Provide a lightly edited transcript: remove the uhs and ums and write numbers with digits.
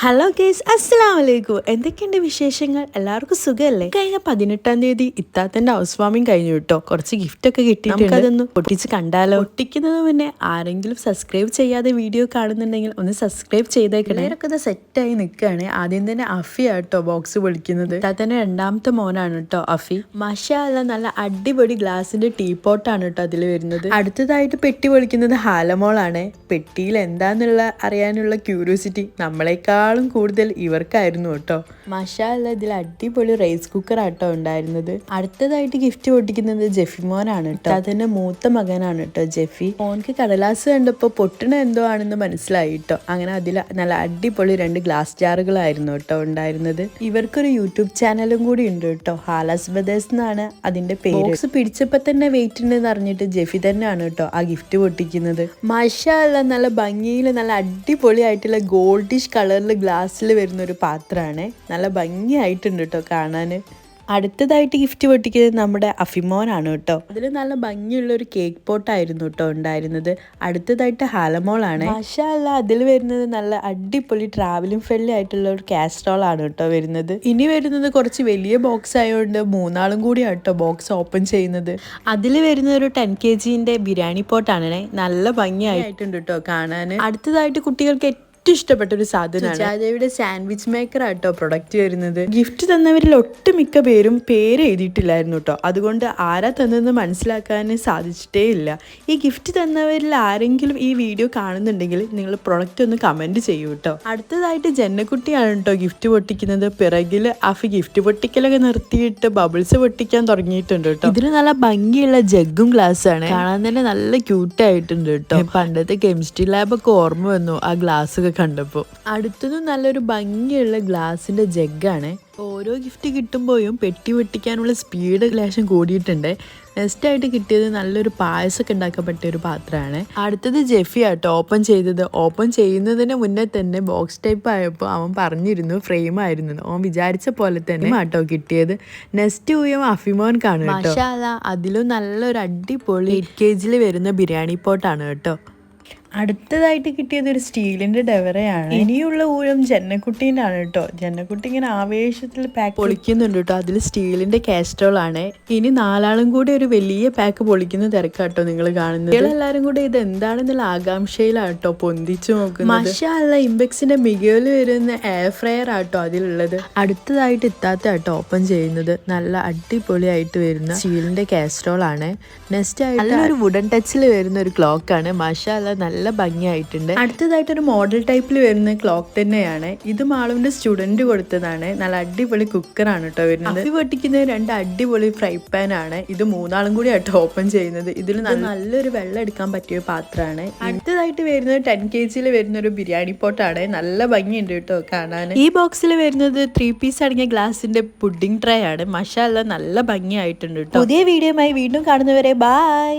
Hello guys, അസ്സലാമു അലൈക്കും. എന്തൊക്കെയുണ്ട് വിശേഷങ്ങൾ? എല്ലാവർക്കും സുഖമല്ലേ? കഴിഞ്ഞ 18-ാം തീയതി ഇത്താത്തന്റെ ഹൗസ് വാമിങ് കഴിഞ്ഞു കേട്ടോ. കുറച്ച് ഗിഫ്റ്റ് ഒക്കെ കിട്ടിയിട്ടുണ്ട്. അതൊന്ന് പൊട്ടിച്ച് കണ്ടാലോ? പൊട്ടിക്കുന്നത് മുന്നേ ആരെങ്കിലും സബ്സ്ക്രൈബ് ചെയ്യാതെ വീഡിയോ കാണുന്നുണ്ടെങ്കിൽ ഒന്ന് സബ്സ്ക്രൈബ് ചെയ്തേക്കണേ. ഇവരൊക്കെ സെറ്റായി നിൽക്കുകയാണ്. ആദ്യം തന്നെ അഫിയാ കേട്ടോ ബോക്സ് പൊളിക്കുന്നത്. ഇത്താത്തന്റെ രണ്ടാമത്തെ മോനാണ് കേട്ടോ അഫി. മാഷാ അല്ലാ, നല്ല അടിപൊളി ഗ്ലാസിന്റെ ടീപോട്ടാണ് കേട്ടോ അതിൽ വരുന്നത്. അടുത്തതായിട്ട് പെട്ടി പൊളിക്കുന്നത് ഹാലമോളാണ്. പെട്ടിയിൽ എന്താന്നുള്ള അറിയാനുള്ള ക്യൂരിയോസിറ്റി നമ്മളെക്കാളും കൂടുതൽ ഇവർക്കായിരുന്നു കേട്ടോ. മാഷാ അല്ലാ, ഇതിൽ അടിപൊളി റൈസ് കുക്കർ ആട്ടോ ഉണ്ടായിരുന്നത്. അടുത്തതായിട്ട് ഗിഫ്റ്റ് പൊട്ടിക്കുന്നത് ജെഫിമോനാണ് കേട്ടോ. അതിന്റെ മൂത്ത മകനാണ് കേട്ടോ ജെഫി. മോൻക്ക് കടലാസ് കണ്ടപ്പോ പൊട്ടണ എന്തോ ആണെന്ന് മനസ്സിലായി കേട്ടോ. അങ്ങനെ അതിൽ നല്ല അടിപൊളി 2 ഗ്ലാസ് ജാറുകളായിരുന്നു കേട്ടോ ഉണ്ടായിരുന്നത്. ഇവർക്കൊരു യൂട്യൂബ് ചാനലും കൂടി ഉണ്ട് കേട്ടോ. ഹാലാസ് ബ്രദേഴ്സ് എന്നാണ് അതിന്റെ പേര്. ബോക്സ് പിടിച്ചപ്പോ തന്നെ വെയിറ്റ് ഉണ്ടെന്ന് അറിഞ്ഞിട്ട് ജെഫി തന്നെയാണ് കേട്ടോ ആ ഗിഫ്റ്റ് പൊട്ടിക്കുന്നത്. മാഷാ അല്ലാ, നല്ല ഭംഗിയിൽ നല്ല അടിപൊളിയായിട്ടുള്ള ഗോൾഡിഷ് കളറിൽ ഗ്ലാസ്സിൽ വരുന്ന ഒരു പാത്രമാണ്. നല്ല ഭംഗിയായിട്ടുണ്ട് കേട്ടോ കാണാന്. അടുത്തതായിട്ട് ഗിഫ്റ്റ് പൊട്ടിക്കുന്നത് നമ്മുടെ അഫിമോനാണ് കേട്ടോ. അതിൽ നല്ല ഭംഗിയുള്ള ഒരു കേക്ക് പോട്ടായിരുന്നു കേട്ടോ ഉണ്ടായിരുന്നത്. അടുത്തതായിട്ട് ഹാലമോളാണ്. മാഷാ അല്ലാ, അതിൽ വരുന്നത് നല്ല അടിപൊളി ട്രാവലിംഗ് ഫ്രണ്ട്ലി ആയിട്ടുള്ള ഒരു കാസ്ട്രോൾ ആണ് കേട്ടോ വരുന്നത്. ഇനി വരുന്നത് കുറച്ച് വലിയ ബോക്സ് ആയതുകൊണ്ട് 3 ആളും കൂടി ആട്ടോ ബോക്സ് ഓപ്പൺ ചെയ്യുന്നത്. അതിൽ വരുന്ന ഒരു 10 kg ബിരിയാണി പോട്ടാണ്. നല്ല ഭംഗിയായിട്ടുണ്ട് കേട്ടോ കാണാൻ. അടുത്തതായിട്ട് കുട്ടികൾക്ക് ഇഷ്ടപ്പെട്ട ഒരു സാധനമാണ് സുജാതയുടെ സാൻഡ്വിച്ച് മേക്കർ ആട്ടോ പ്രൊഡക്റ്റ് വരുന്നത്. ഗിഫ്റ്റ് തന്നവരിൽ ഒട്ടുമിക്ക പേരും പേര് എഴുതിയിട്ടില്ലായിരുന്നു കേട്ടോ. അതുകൊണ്ട് ആരാ തന്നതെന്ന് മനസ്സിലാക്കാൻ സാധിച്ചിട്ടേ ഇല്ല. ഈ ഗിഫ്റ്റ് തന്നവരിൽ ആരെങ്കിലും ഈ വീഡിയോ കാണുന്നുണ്ടെങ്കിൽ നിങ്ങൾ പ്രൊഡക്റ്റ് ഒന്ന് കമന്റ് ചെയ്യൂ കേട്ടോ. അടുത്തതായിട്ട് ജന്നക്കുട്ടിയാണ് കേട്ടോ ഗിഫ്റ്റ് പൊട്ടിക്കുന്നത്. പിറകിൽ അഫി ഗിഫ്റ്റ് പൊട്ടിക്കലൊക്കെ നിർത്തിയിട്ട് ബബിൾസ് പൊട്ടിക്കാൻ തുടങ്ങിയിട്ടുണ്ട് കേട്ടോ. ഇതിന് നല്ല ഭംഗിയുള്ള ജഗ്ഗും ഗ്ലാസ് ആണ്. കാണാൻ തന്നെ നല്ല ക്യൂട്ടായിട്ടുണ്ട് കേട്ടോ. പണ്ടത്തെ കെമിസ്ട്രി ലാബൊക്കെ ഓർമ്മ വന്നു ആ ഗ്ലാസ് കണ്ടപ്പോ. അടുത്തതും നല്ലൊരു ഭംഗിയുള്ള ഗ്ലാസിന്റെ ജഗ്ഗാണ്. ഓരോ ഗിഫ്റ്റ് കിട്ടുമ്പോഴും പെട്ടി പൊട്ടിക്കാനുള്ള സ്പീഡ് ലേശം കൂടിയിട്ടുണ്ട്. നെക്സ്റ്റ് ആയിട്ട് കിട്ടിയത് നല്ലൊരു പായസമൊക്കെ ഉണ്ടാക്കാൻ പറ്റിയ ഒരു പാത്രമാണ്. അടുത്തത് ജെഫി ആട്ടോ ഓപ്പൺ ചെയ്തത്. ഓപ്പൺ ചെയ്യുന്നതിന് മുന്നേ തന്നെ ബോക്സ് ടൈപ്പ് ആയപ്പോൾ അവൻ പറഞ്ഞിരുന്നു ഫ്രെയിം ആയിരുന്നു. അവൻ വിചാരിച്ച പോലെ തന്നെ ആട്ടോ കിട്ടിയത്. നെക്സ്റ്റ് പോയും അഫിമോൻ കാണും കേട്ടോ. മാഷാ അല്ലാ, അതിലും നല്ലൊരു അടിപൊളി 8 kg വരുന്ന ബിരിയാണി പോട്ടാണ് കേട്ടോ. അടുത്തതായിട്ട് കിട്ടിയത് ഒരു സ്റ്റീലിന്റെ ഡവറയാണ്. ഇനിയുള്ള ഊഴം ജന്നക്കുട്ടീൻ്റെ ആണ് കേട്ടോ. ജന്നക്കുട്ടി ഇങ്ങനെ ആവേശത്തിൽ പാക്ക് പൊളിക്കുന്നുണ്ട് കേട്ടോ. അതിൽ സ്റ്റീലിന്റെ കാസ്ട്രോൾ ആണ്. ഇനി 4 ആളും കൂടി ഒരു വലിയ പാക്ക് പൊളിക്കുന്ന തിരക്കാട്ടോ നിങ്ങൾ കാണുന്നത്. എല്ലാവരും കൂടെ ഇത് എന്താണെന്നുള്ള ആകാംക്ഷയിലാട്ടോ പൊന്തിച്ചു നോക്കുന്നത്. മാഷാ അല്ലാ, ഇംബെക്സിന്റെ മികവിൽ വരുന്ന എയർ ഫ്രയർ ആട്ടോ അതിലുള്ളത്. അടുത്തതായിട്ട് ഇത്താത്ത ആട്ടോ ഓപ്പൺ ചെയ്യുന്നത്. നല്ല അടിപൊളിയായിട്ട് വരുന്ന സ്റ്റീലിന്റെ കാസ്ട്രോൾ ആണ്. നെക്സ്റ്റ് ആയിട്ട് നല്ലൊരു വുഡൻ ടച്ചിൽ വരുന്ന ഒരു ക്ലോക്ക് ആണ്. മാഷാ അല്ലാ, നല്ല ഭംഗിയായിട്ടുണ്ട്. അടുത്തതായിട്ടൊരു മോഡൽ ടൈപ്പിൽ വരുന്ന ക്ലോക്ക് തന്നെയാണ്. ഇത് മാളുവിന്റെ സ്റ്റുഡന്റ് കൊടുത്തതാണ്. നല്ല അടിപൊളി കുക്കറാണ് കേട്ടോ വരുന്നത്. അഫി പൊട്ടിക്കുന്ന 2 അടിപൊളി ഫ്രൈ പാൻ ആണ്. ഇത് 3 ആളും കൂടി ആട്ടോ ഓപ്പൺ ചെയ്യുന്നത്. ഇതിൽ നല്ലൊരു വെള്ളം എടുക്കാൻ പറ്റിയ പാത്രമാണ്. അടുത്തതായിട്ട് വരുന്നത് 10 kg വരുന്ന ഒരു ബിരിയാണി പോട്ടാണ്. നല്ല ഭംഗിയുണ്ട് കേട്ടോ കാണാൻ. ഈ ബോക്സിൽ വരുന്നത് 3 പീസ് അടങ്ങിയ ഗ്ലാസിന്റെ പുഡിംഗ് ട്രേ ആണ്. മാഷാ അല്ലാ, നല്ല ഭംഗിയായിട്ടുണ്ട് കേട്ടോ. പുതിയ വീഡിയോയുമായി വീണ്ടും കാണുന്നവരെ ബൈ.